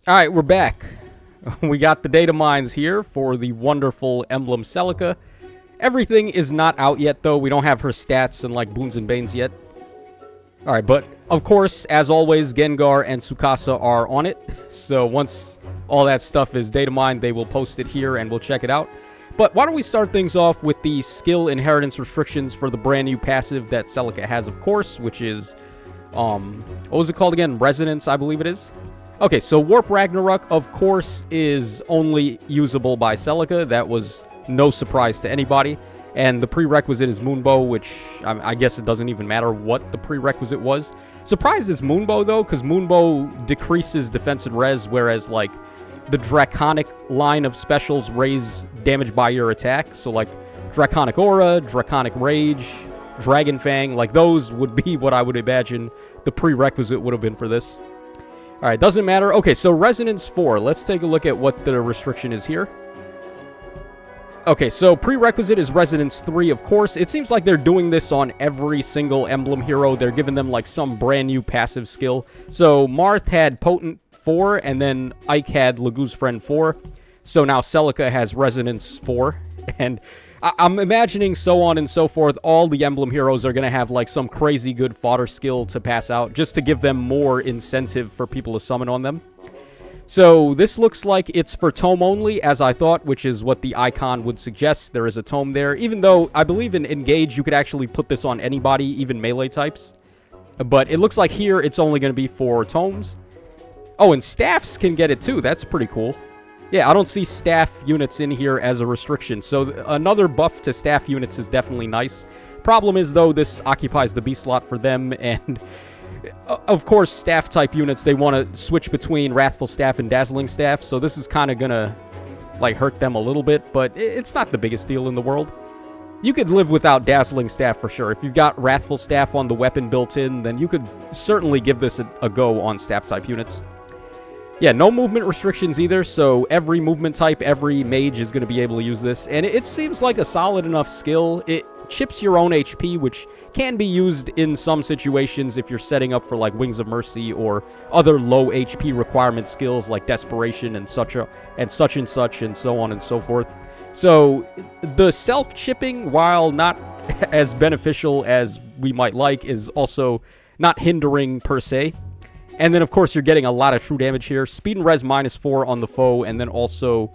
Alright, we're back. We got the data mines here for the wonderful Emblem Celica. Everything is not out yet, though. We don't have her stats and, like, boons and banes yet. Alright, but, of course, as always, Gengar and Tsukasa are on it. So once all that stuff is data mined, they will post it here and we'll check it out. But why don't we start things off with the skill inheritance restrictions for the brand new passive that Celica has, of course, which is, what was it called again? Resonance, I believe it is. Okay, so Warp Ragnarok, of course, is only usable by Celica. That was no surprise to anybody. And the prerequisite is Moonbow, which I guess it doesn't even matter what the prerequisite was. Surprised is Moonbow, though, because Moonbow decreases defense and res, whereas, like, the Draconic line of specials raise damage by your attack. So, like, Draconic Aura, Draconic Rage, Dragon Fang, like, those would be what I would imagine the prerequisite would have been for this. Alright, doesn't matter. Okay, so Resonance 4. Let's take a look at what the restriction is here. Okay, so prerequisite is Resonance 3, of course. It seems like they're doing this on every single Emblem hero. They're giving them, like, some brand new passive skill. So Marth had Potent 4, and then Ike had Lagoo's Friend 4. So now Celica has Resonance 4. And I'm imagining so on and so forth, all the Emblem heroes are going to have, like, some crazy good fodder skill to pass out, just to give them more incentive for people to summon on them. So this looks like it's for tome only, as I thought, which is what the icon would suggest. There is a tome there, even though I believe in Engage, you could actually put this on anybody, even melee types. But it looks like here it's only going to be for tomes. Oh, and staffs can get it too. That's pretty cool. Yeah, I don't see staff units in here as a restriction, so another buff to staff units is definitely nice. Problem is, though, this occupies the B slot for them, and of course, staff-type units, they want to switch between Wrathful Staff and Dazzling Staff, so this is kind of gonna, like, hurt them a little bit, but it's not the biggest deal in the world. You could live without Dazzling Staff for sure. If you've got Wrathful Staff on the weapon built in, then you could certainly give this a go on staff-type units. Yeah, no movement restrictions either, so every movement type, every mage is going to be able to use this. And it seems like a solid enough skill. It chips your own HP, which can be used in some situations if you're setting up for, like, Wings of Mercy or other low HP requirement skills like Desperation and such and such and so on and so forth. So the self-chipping, while not as beneficial as we might like, is also not hindering per se. And then, of course, you're getting a lot of true damage here. Speed and res -4 on the foe, and then also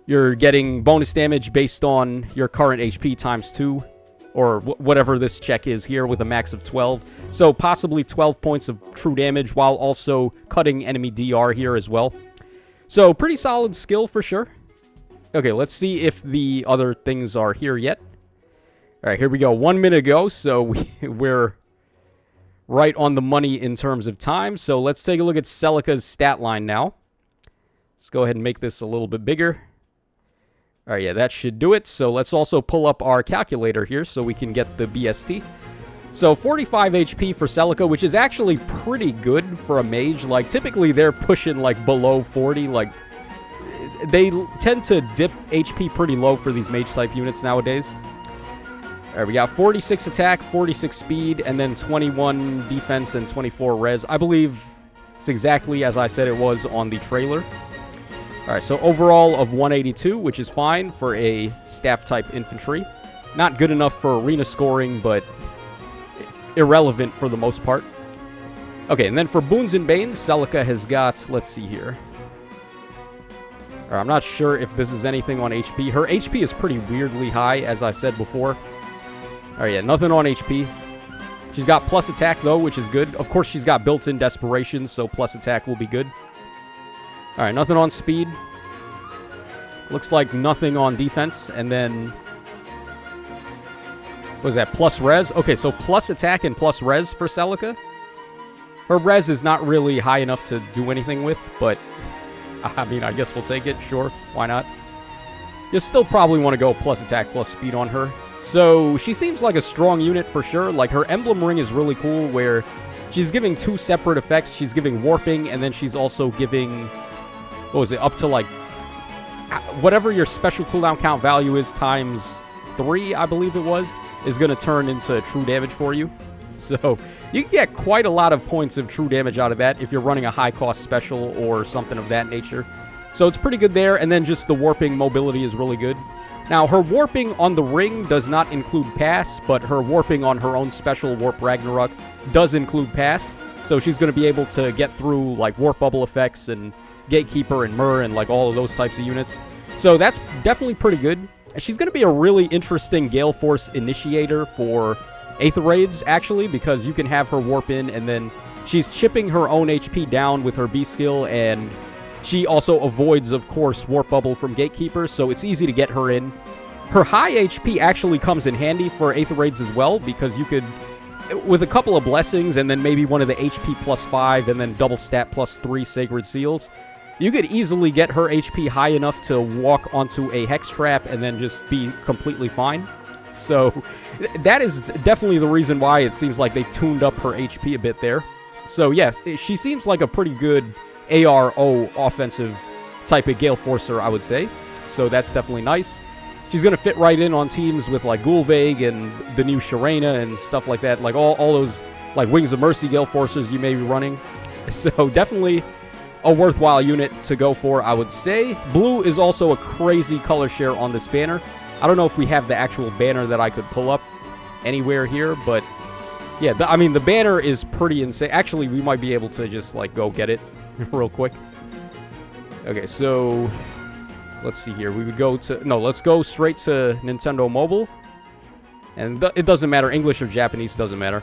you're getting bonus damage based on your current HP times 2, or whatever this check is here with a max of 12. So possibly 12 points of true damage while also cutting enemy DR here as well. So pretty solid skill for sure. Okay, let's see if the other things are here yet. All right, here we go. 1 minute ago, so we're right on the money in terms of time. So let's take a look at Celica's stat line now. Let's go ahead and make this a little bit bigger. All right, yeah, that should do it. So let's also pull up our calculator here so we can get the BST. So 45 HP for Celica, which is actually pretty good for a mage. Like, typically they're pushing, like, below 40. Like, they tend to dip HP pretty low for these mage-type units nowadays. All right, we got 46 attack, 46 speed, and then 21 defense and 24 res. I believe it's exactly as I said it was on the trailer. All right, so overall of 182, which is fine for a staff-type infantry. Not good enough for arena scoring, but irrelevant for the most part. Okay, and then for boons and banes, Celica has got, let's see here. All right, I'm not sure if this is anything on HP. Her HP is pretty weirdly high, as I said before. Alright, yeah, nothing on HP. She's got plus attack, though, which is good. Of course, she's got built-in desperation, so plus attack will be good. Alright, nothing on speed. Looks like nothing on defense. And then, what is that, plus res? Okay, so plus attack and plus res for Celica. Her res is not really high enough to do anything with, but, I mean, I guess we'll take it. Sure, why not? You still probably want to go plus attack, plus speed on her. So, she seems like a strong unit for sure. Like, her emblem ring is really cool where she's giving 2 separate effects. She's giving warping, and then she's also giving, what was it, up to, like, whatever your special cooldown count value is times 3, I believe it was, is going to turn into true damage for you. So you can get quite a lot of points of true damage out of that if you're running a high-cost special or something of that nature. So it's pretty good there, and then just the warping mobility is really good. Now, her warping on the ring does not include pass, but her warping on her own special, Warp Ragnarok, does include pass. So she's going to be able to get through, like, Warp Bubble effects and Gatekeeper and Myrrh and, like, all of those types of units. So that's definitely pretty good. She's going to be a really interesting Gale Force initiator for Aether Raids, actually, because you can have her warp in, and then she's chipping her own HP down with her B skill, and she also avoids, of course, Warp Bubble from Gatekeeper, so it's easy to get her in. Her high HP actually comes in handy for Aether Raids as well, because you could, with a couple of blessings, and then maybe one of the HP +5, and then double stat +3 Sacred Seals, you could easily get her HP high enough to walk onto a Hex Trap and then just be completely fine. So that is definitely the reason why it seems like they tuned up her HP a bit there. So yes, she seems like a pretty good ARO offensive type of Gale Forcer, I would say. So that's definitely nice. She's going to fit right in on teams with like Gulveig and the new Sharena and stuff like that. Like all those like Wings of Mercy Gale Forcers you may be running. So definitely a worthwhile unit to go for, I would say. Blue is also a crazy color share on this banner. I don't know if we have the actual banner that I could pull up anywhere here, but yeah, I mean, the banner is pretty insane. Actually, we might be able to just, like, go get it real quick. Okay, so let's see here. We would go to... No, let's go straight to Nintendo Mobile. And it doesn't matter. English or Japanese doesn't matter.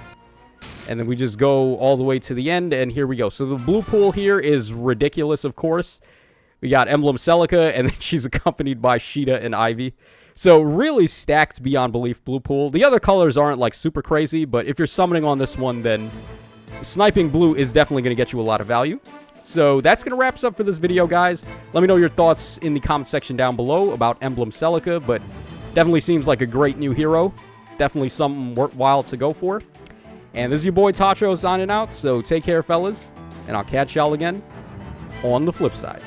And then we just go all the way to the end, and here we go. So the blue pool here is ridiculous, of course. We got Emblem Celica, and then she's accompanied by Sheeta and Ivy. So really stacked beyond belief blue pool. The other colors aren't like super crazy, but if you're summoning on this one, then sniping blue is definitely going to get you a lot of value. So that's going to wrap us up for this video, guys. Let me know your thoughts in the comment section down below about Emblem Celica, but definitely seems like a great new hero. Definitely something worthwhile to go for. And this is your boy Tacho signing out, so take care, fellas, and I'll catch y'all again on the flip side.